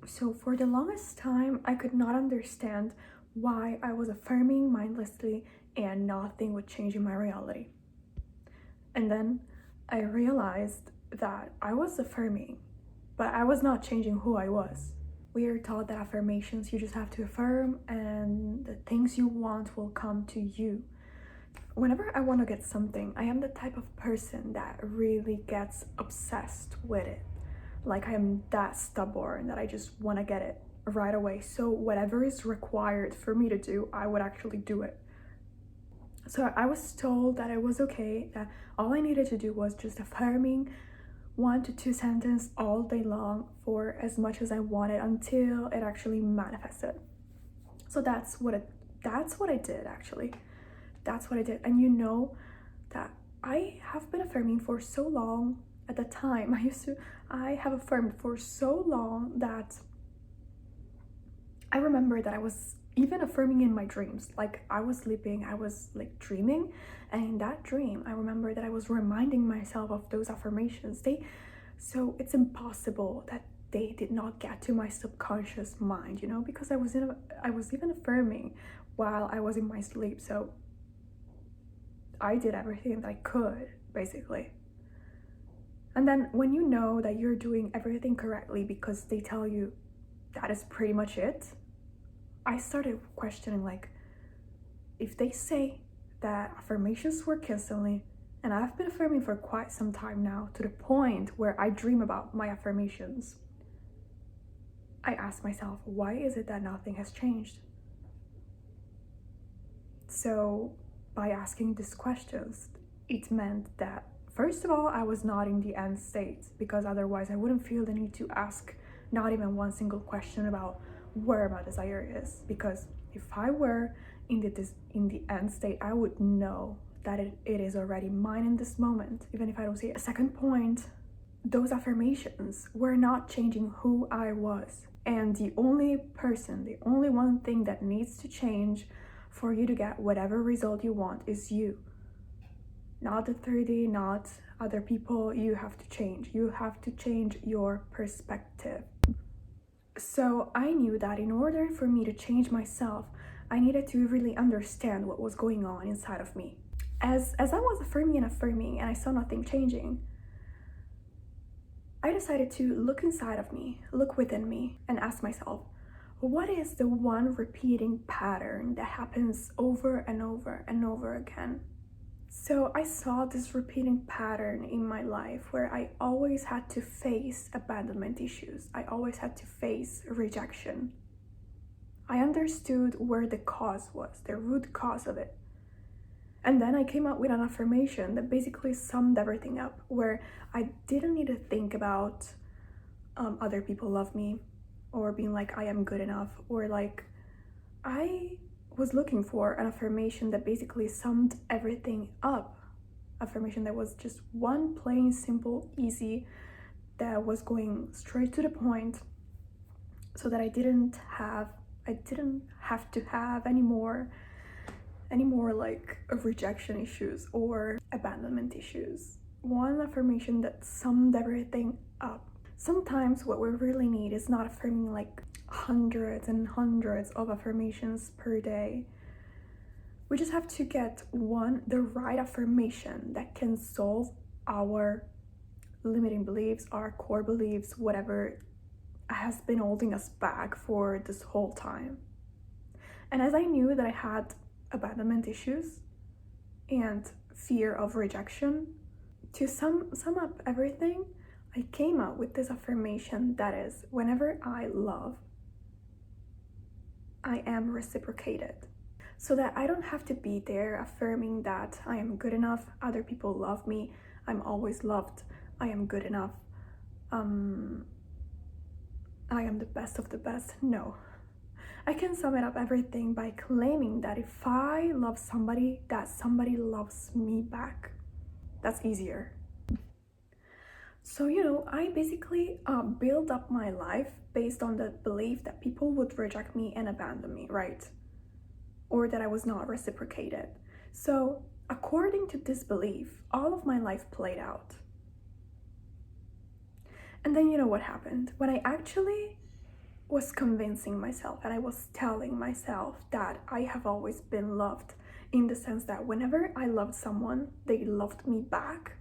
So for the longest time, I could not understand why I was affirming mindlessly and nothing would change in my reality. And then I realized that I was affirming, but I was not changing who I was. We are taught that affirmations, you just have to affirm and the things you want will come to you. Whenever I want to get something, I am the type of person that really gets obsessed with it. Like I am that stubborn that I just want to get it right away. So whatever is required for me to do, I would actually do it. So I was told that it was okay, that all I needed to do was just affirming 1 to 2 sentences all day long for as much as I wanted until it actually manifested. So that's what I did actually. That's what I did. And you know that I have been affirming for so long. At the time I have affirmed for so long that I remember that I was even affirming in my dreams. Like I was sleeping, I was like dreaming, and in that dream I remember that I was reminding myself of those affirmations. So it's impossible that they did not get to my subconscious mind, you know, because I was even affirming while I was in my sleep. So I did everything that I could, basically. And then when you know that you're doing everything correctly because they tell you that is pretty much it, I started questioning, like, if they say that affirmations work instantly, and I've been affirming for quite some time now, to the point where I dream about my affirmations, I asked myself, why is it that nothing has changed? So by asking these questions, it meant that, first of all, I was not in the end state, because otherwise I wouldn't feel the need to ask not even one single question about where my desire is. Because if I were in the end state, I would know that it is already mine in this moment, even if I don't see it. A second point, those affirmations were not changing who I was. And the only one thing that needs to change for you to get whatever result you want is you. Not the 3D, not other people. You have to change. You have to change your perspective. So I knew that in order for me to change myself, I needed to really understand what was going on inside of me. As I was affirming and I saw nothing changing, I decided to look inside of me, look within me, and ask myself, what is the one repeating pattern that happens over and over and over again? So I saw this repeating pattern in my life where I always had to face abandonment issues. I always had to face rejection. I understood where the cause was, the root cause of it. And then I came up with an affirmation that basically summed everything up, where I didn't need to think about other people love me, or being like I am good enough, or like I was looking for an affirmation that basically summed everything up. Affirmation that was just one plain, simple, easy, that was going straight to the point, so that I didn't have to have any more like rejection issues or abandonment issues. One affirmation that summed everything up. Sometimes what we really need is not affirming like hundreds and hundreds of affirmations per day. We just have to get the right affirmation that can solve our limiting beliefs, our core beliefs, whatever has been holding us back for this whole time. And as I knew that I had abandonment issues and fear of rejection, to sum up everything, I came up with this affirmation that is, whenever I love, I am reciprocated. So that I don't have to be there affirming that I am good enough, other people love me, I'm always loved, I am good enough, I am the best of the best. No. I can sum it up everything by claiming that if I love somebody, that somebody loves me back. That's easier. So, I basically build up my life based on the belief that people would reject me and abandon me, right? Or that I was not reciprocated. So, according to this belief, all of my life played out. And then you know what happened? When I actually was convincing myself and I was telling myself that I have always been loved, in the sense that whenever I loved someone, they loved me back.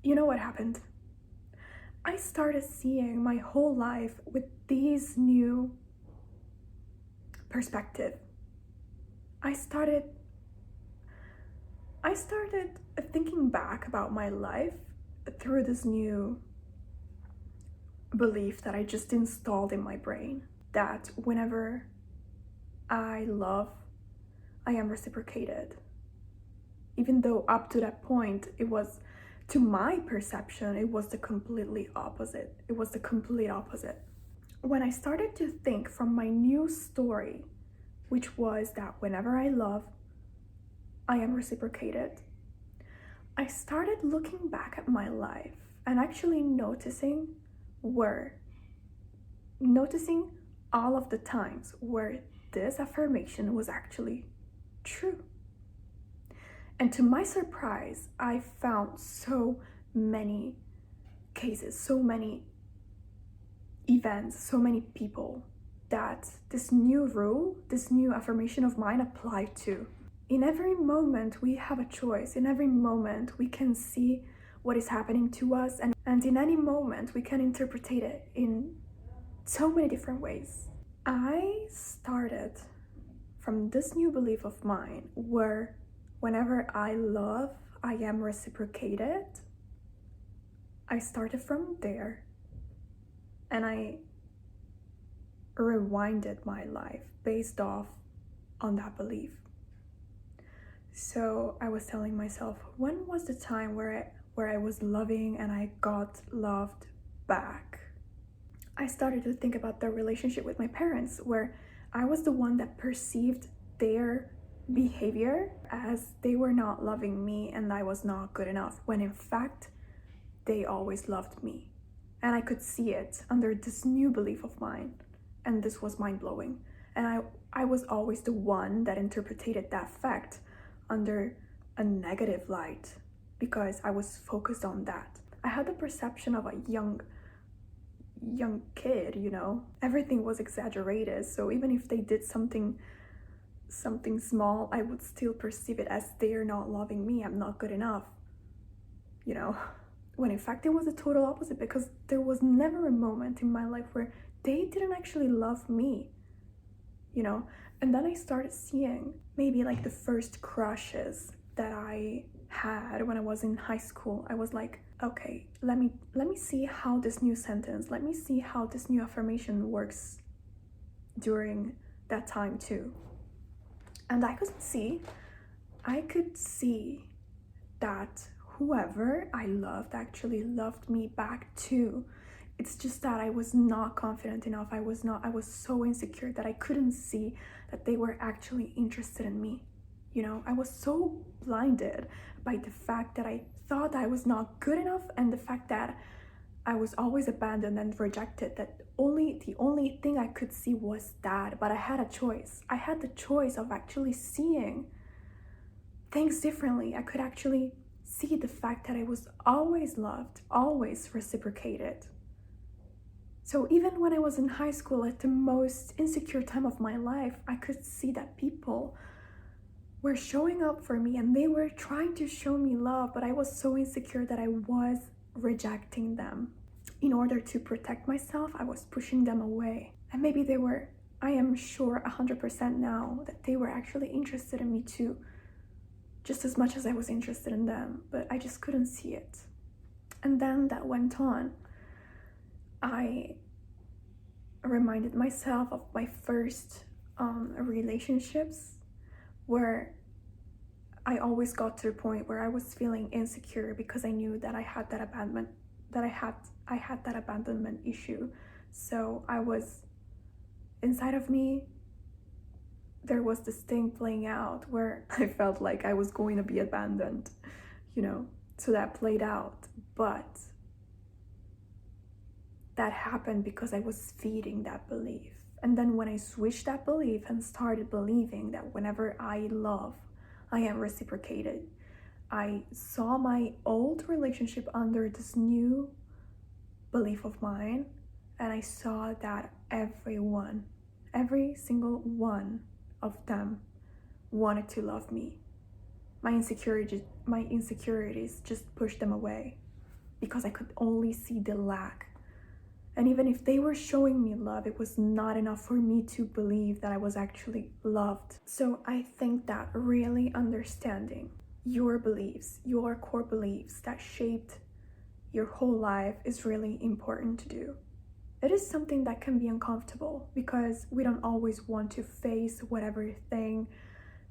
You know what happened? I started seeing my whole life with these new perspective. I started thinking back about my life through this new belief that I just installed in my brain, that whenever I love, I am reciprocated. Even though up to that point, it was, to my perception, it was the completely opposite. It was the complete opposite. When I started to think from my new story, which was that whenever I love, I am reciprocated, I started looking back at my life and actually noticing all of the times where this affirmation was actually true. And to my surprise, I found so many cases, so many events, so many people that this new rule, this new affirmation of mine applied to. In every moment, we have a choice. In every moment, we can see what is happening to us, and in any moment, we can interpret it in so many different ways. I started from this new belief of mine where whenever I love, I am reciprocated. I started from there and I rewinded my life based off on that belief. So I was telling myself, when was the time where I was loving and I got loved back? I started to think about the relationship with my parents, where I was the one that perceived their behavior as they were not loving me and I was not good enough, when in fact they always loved me. And I could see it under this new belief of mine, and this was mind-blowing. And I was always the one that interpreted that fact under a negative light because I was focused on that. I had the perception of a young kid, you know. Everything was exaggerated, so even if they did something small, I would still perceive it as they're not loving me, I'm not good enough, you know, when in fact it was the total opposite, because there was never a moment in my life where they didn't actually love me, you know. And then I started seeing maybe like the first crushes that I had when I was in high school. I was like, okay, let me see how this new sentence, let me see how this new affirmation works during that time too. And I could see that whoever I loved actually loved me back too. It's just that I was not confident enough. I was so insecure that I couldn't see that they were actually interested in me. You know, I was so blinded by the fact that I thought I was not good enough, and the fact that I was always abandoned and rejected, that the only thing I could see was that. But I had a choice. I had the choice of actually seeing things differently. I could actually see the fact that I was always loved, always reciprocated. So even when I was in high school, at the most insecure time of my life, I could see that people were showing up for me and they were trying to show me love, but I was so insecure that I was rejecting them. In order to protect myself, I was pushing them away. And maybe they were, I am sure 100% now, that they were actually interested in me too, just as much as I was interested in them, but I just couldn't see it. And then that went on. I reminded myself of my first relationships, where I always got to the point where I was feeling insecure because I knew that I had that abandonment, that I had that abandonment issue. So I was, inside of me, there was this thing playing out where I felt like I was going to be abandoned, you know. So that played out, but that happened because I was feeding that belief. And then when I switched that belief and started believing that whenever I love, I am reciprocated, I saw my old relationship under this new belief of mine, and I saw that everyone, every single one of them wanted to love me. My insecurities just pushed them away because I could only see the lack. And even if they were showing me love, it was not enough for me to believe that I was actually loved. So I think that really understanding your beliefs, your core beliefs that shaped your whole life is really important to do. It is something that can be uncomfortable because we don't always want to face whatever thing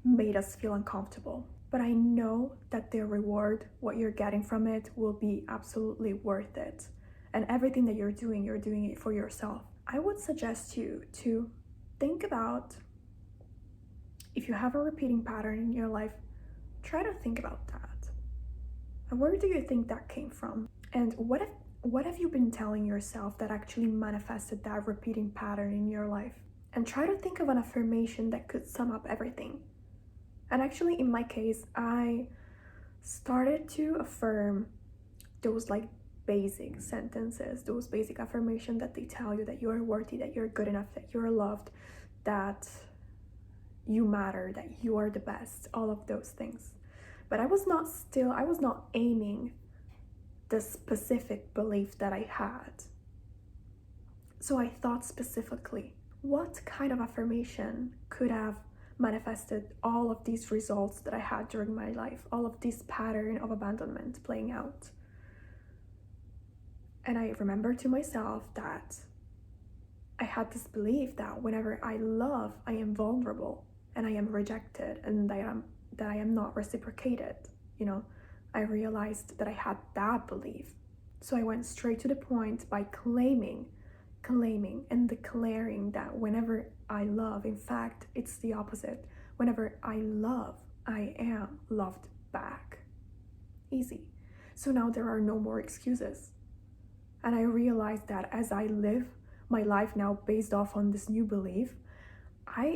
made us feel uncomfortable. But I know that the reward, what you're getting from it, will be absolutely worth it. And everything that you're doing it for yourself. I would suggest you to think about, if you have a repeating pattern in your life, try to think about that. And where do you think that came from? And what have you been telling yourself that actually manifested that repeating pattern in your life? And try to think of an affirmation that could sum up everything. And actually, in my case, I started to affirm those basic sentences, those basic affirmations that they tell you that you are worthy, that you're good enough, that you're loved, that you matter, that you are the best, all of those things. But I was not aiming the specific belief that I had. So I thought specifically, what kind of affirmation could have manifested all of these results that I had during my life, all of this pattern of abandonment playing out? And I remember to myself that I had this belief that whenever I love, I am vulnerable and I am rejected and that I am not reciprocated. I realized that I had that belief. So I went straight to the point by claiming and declaring that whenever I love, in fact, it's the opposite. Whenever I love, I am loved back. Easy. So now there are no more excuses. And I realized that as I live my life now based off on this new belief,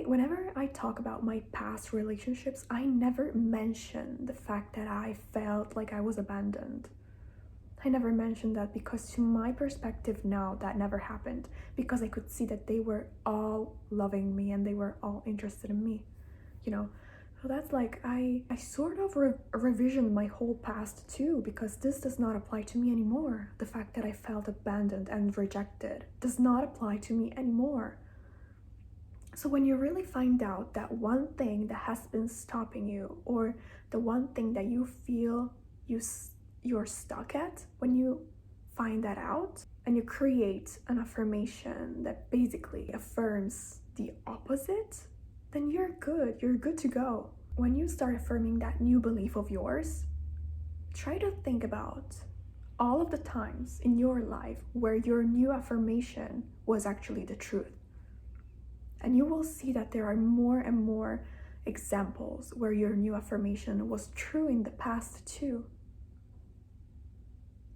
whenever I talk about my past relationships, I never mention the fact that I felt like I was abandoned. I never mentioned that because to my perspective now, that never happened, because I could see that they were all loving me and they were all interested in me, So that's I sort of revisioned my whole past too, because this does not apply to me anymore. The fact that I felt abandoned and rejected does not apply to me anymore. So when you really find out that one thing that has been stopping you, or the one thing that you feel you're stuck at, when you find that out and you create an affirmation that basically affirms the opposite, then you're good to go. When you start affirming that new belief of yours, try to think about all of the times in your life where your new affirmation was actually the truth. And you will see that there are more and more examples where your new affirmation was true in the past too.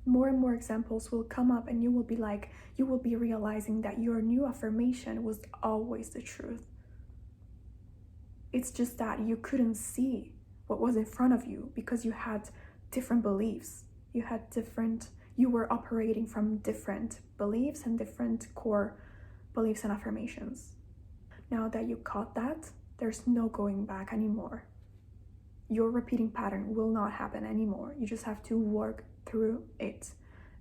More and more examples will come up and you will be realizing that your new affirmation was always the truth. It's just that you couldn't see what was in front of you because you had different beliefs. You were operating from different beliefs and different core beliefs and affirmations. Now that you caught that, there's no going back anymore. Your repeating pattern will not happen anymore. You just have to work through it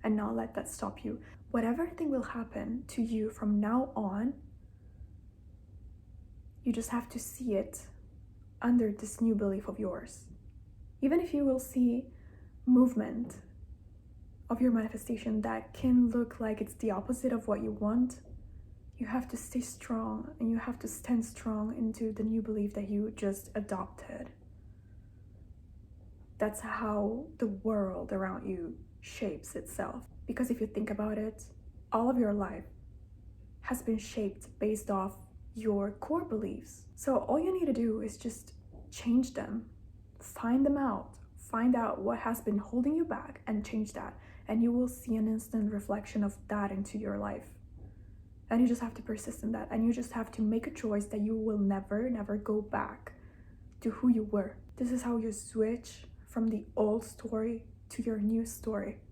and not let that stop you. Whatever thing will happen to you from now on, you just have to see it under this new belief of yours. Even if you will see movement of your manifestation that can look like it's the opposite of what you want, you have to stay strong and you have to stand strong into the new belief that you just adopted. That's how the world around you shapes itself. Because if you think about it, all of your life has been shaped based off your core beliefs. So all you need to do is just change them, find them out, find out what has been holding you back and change that. And you will see an instant reflection of that into your life. And you just have to persist in that. And you just have to make a choice that you will never go back to who you were. This is how you switch from the old story to your new story.